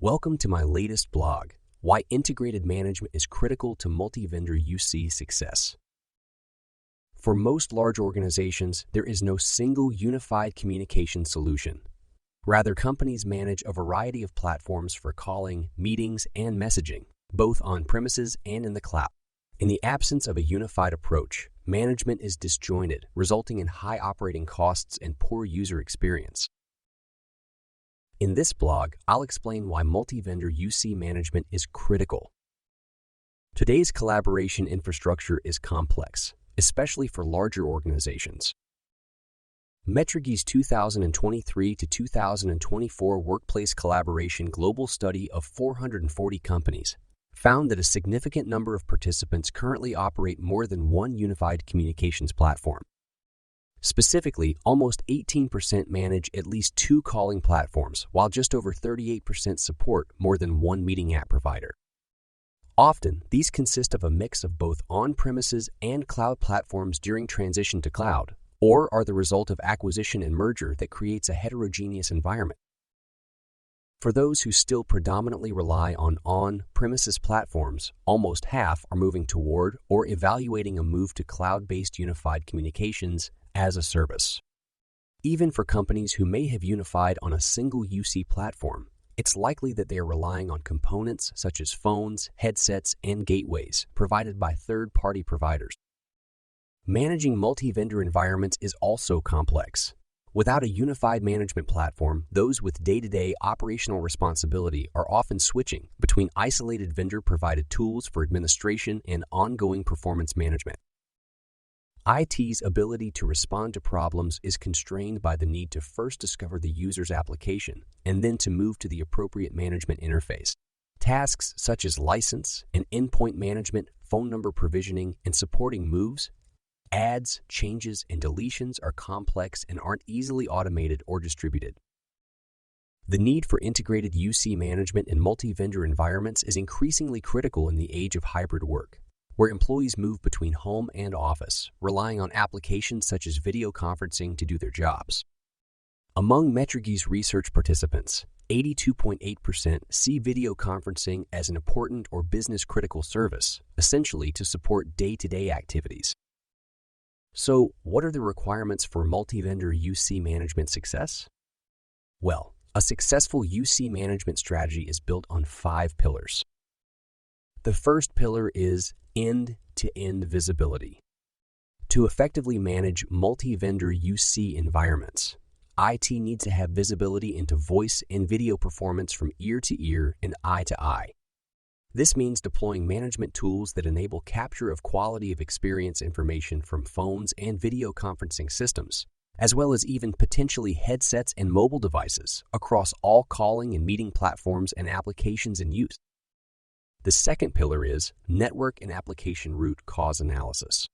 Welcome to my latest blog, Why Integrated Management is Critical to Multi-Vendor UC Success. For most large organizations, there is no single unified communication solution. Rather, companies manage a variety of platforms for calling, meetings, and messaging, both on-premises and in the cloud. In the absence of a unified approach, management is disjointed, resulting in high operating costs and poor user experience. In this blog, I'll explain why multi-vendor UC management is critical. Today's collaboration infrastructure is complex, especially for larger organizations. Metrigy's 2023 to 2024 Workplace Collaboration Global Study of 440 companies found that a significant number of participants currently operate more than one unified communications platform. Specifically, almost 18% manage at least two calling platforms, while just over 38% support more than one meeting app provider. Often, these consist of a mix of both on-premises and cloud platforms during transition to cloud, or are the result of acquisition and merger that creates a heterogeneous environment. For those who still predominantly rely on on-premises platforms, almost half are moving toward or evaluating a move to cloud-based unified communications as a service. Even for companies who may have unified on a single UC platform, it's likely that they are relying on components such as phones, headsets, and gateways provided by third-party providers. Managing multi-vendor environments is also complex. Without a unified management platform, those with day-to-day operational responsibility are often switching between isolated vendor-provided tools for administration and ongoing performance management. IT's ability to respond to problems is constrained by the need to first discover the user's application and then to move to the appropriate management interface. Tasks such as license and endpoint management, phone number provisioning, and supporting moves, adds, changes, and deletions are complex and aren't easily automated or distributed. The need for integrated UC management in multi-vendor environments is increasingly critical in the age of hybrid work, where employees move between home and office, relying on applications such as video conferencing to do their jobs. Among Metrigy's research participants, 82.8% see video conferencing as an important or business-critical service, essentially to support day-to-day activities. So, what are the requirements for multi-vendor UC management success? Well, a successful UC management strategy is built on 5 pillars. The first pillar is end-to-end visibility. To effectively manage multi-vendor UC environments, IT needs to have visibility into voice and video performance from ear to ear and eye to eye. This means deploying management tools that enable capture of quality of experience information from phones and video conferencing systems, as well as even potentially headsets and mobile devices across all calling and meeting platforms and applications in use. The second pillar is network and application root cause analysis.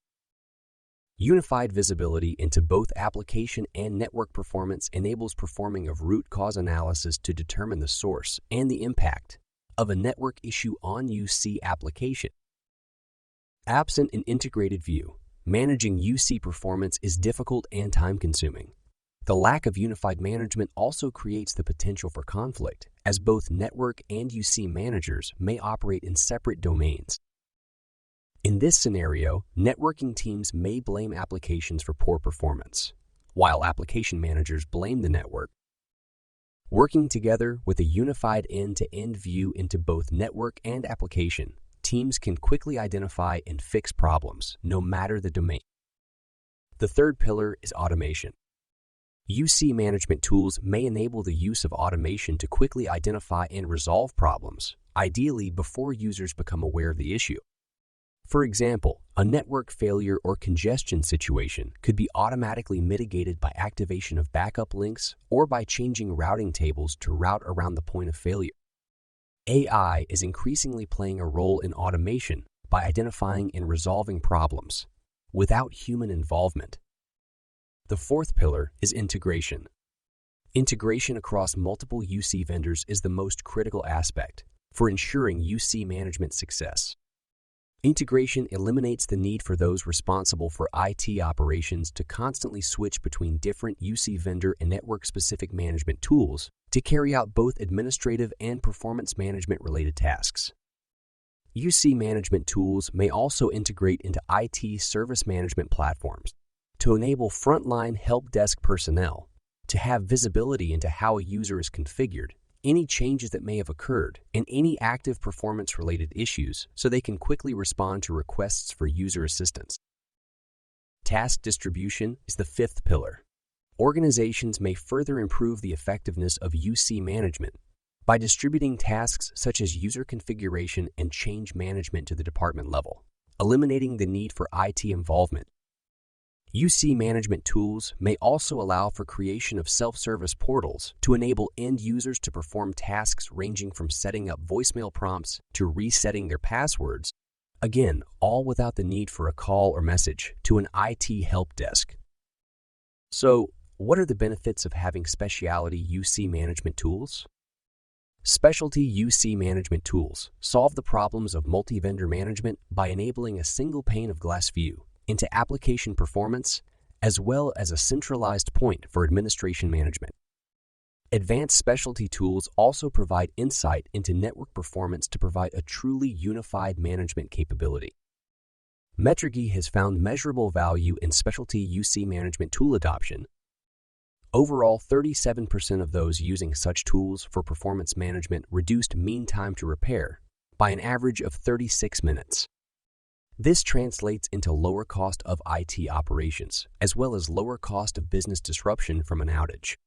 Unified visibility into both application and network performance enables performing of root cause analysis to determine the source and the impact of a network issue on UC application. Absent an integrated view, managing UC performance is difficult and time-consuming. The lack of unified management also creates the potential for conflict, as both network and UC managers may operate in separate domains. In this scenario, networking teams may blame applications for poor performance, while application managers blame the network. Working together with a unified end-to-end view into both network and application, teams can quickly identify and fix problems, no matter the domain. The third pillar is automation. UC management tools may enable the use of automation to quickly identify and resolve problems, ideally before users become aware of the issue. For example, a network failure or congestion situation could be automatically mitigated by activation of backup links or by changing routing tables to route around the point of failure. AI is increasingly playing a role in automation by identifying and resolving problems without human involvement. The fourth pillar is integration. Integration across multiple UC vendors is the most critical aspect for ensuring UC management success. Integration eliminates the need for those responsible for IT operations to constantly switch between different UC vendor and network-specific management tools to carry out both administrative and performance management-related tasks. UC management tools may also integrate into IT service management platforms to enable frontline help desk personnel to have visibility into how a user is configured, any changes that may have occurred, and any active performance-related issues so they can quickly respond to requests for user assistance. Task distribution is the fifth pillar. Organizations may further improve the effectiveness of UC management by distributing tasks such as user configuration and change management to the department level, eliminating the need for IT involvement. UC management tools may also allow for creation of self-service portals to enable end users to perform tasks ranging from setting up voicemail prompts to resetting their passwords, again, all without the need for a call or message to an IT help desk. So, what are the benefits of having specialty UC management tools? Specialty UC management tools solve the problems of multi-vendor management by enabling a single pane of glass view into application performance as well as a centralized point for administration management. Advanced specialty tools also provide insight into network performance to provide a truly unified management capability. Metrigy has found measurable value in specialty UC management tool adoption. Overall, 37% of those using such tools for performance management reduced mean time to repair by an average of 36 minutes. This translates into lower cost of IT operations, as well as lower cost of business disruption from an outage.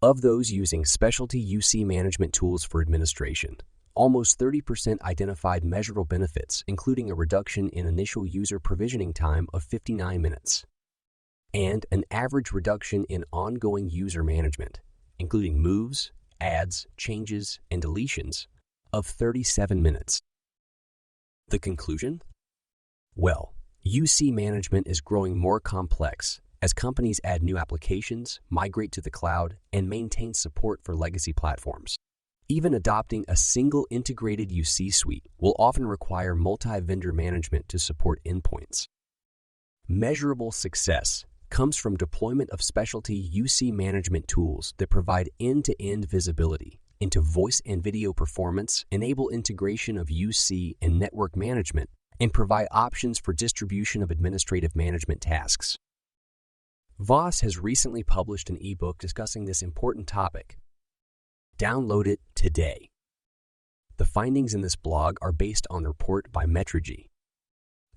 Of those using specialty UC management tools for administration, almost 30% identified measurable benefits, including a reduction in initial user provisioning time of 59 minutes. And an average reduction in ongoing user management, including moves, adds, changes, and deletions, of 37 minutes. The conclusion? Well, UC management is growing more complex as companies add new applications, migrate to the cloud, and maintain support for legacy platforms. Even adopting a single integrated UC suite will often require multi-vendor management to support endpoints. Measurable success comes from deployment of specialty UC management tools that provide end-to-end visibility into voice and video performance, enable integration of UC and network management, and provide options for distribution of administrative management tasks. Voss has recently published an ebook discussing this important topic. Download it today. The findings in this blog are based on the report by Metrigy.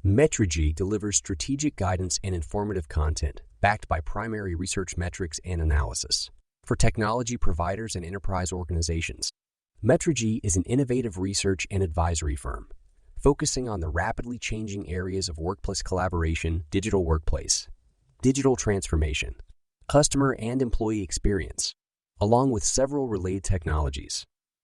Metrigy delivers strategic guidance and informative content backed by primary research metrics and analysis for technology providers and enterprise organizations. Metrigy is an innovative research and advisory firm focusing on the rapidly changing areas of workplace collaboration, digital workplace, digital transformation, customer and employee experience, along with several related technologies.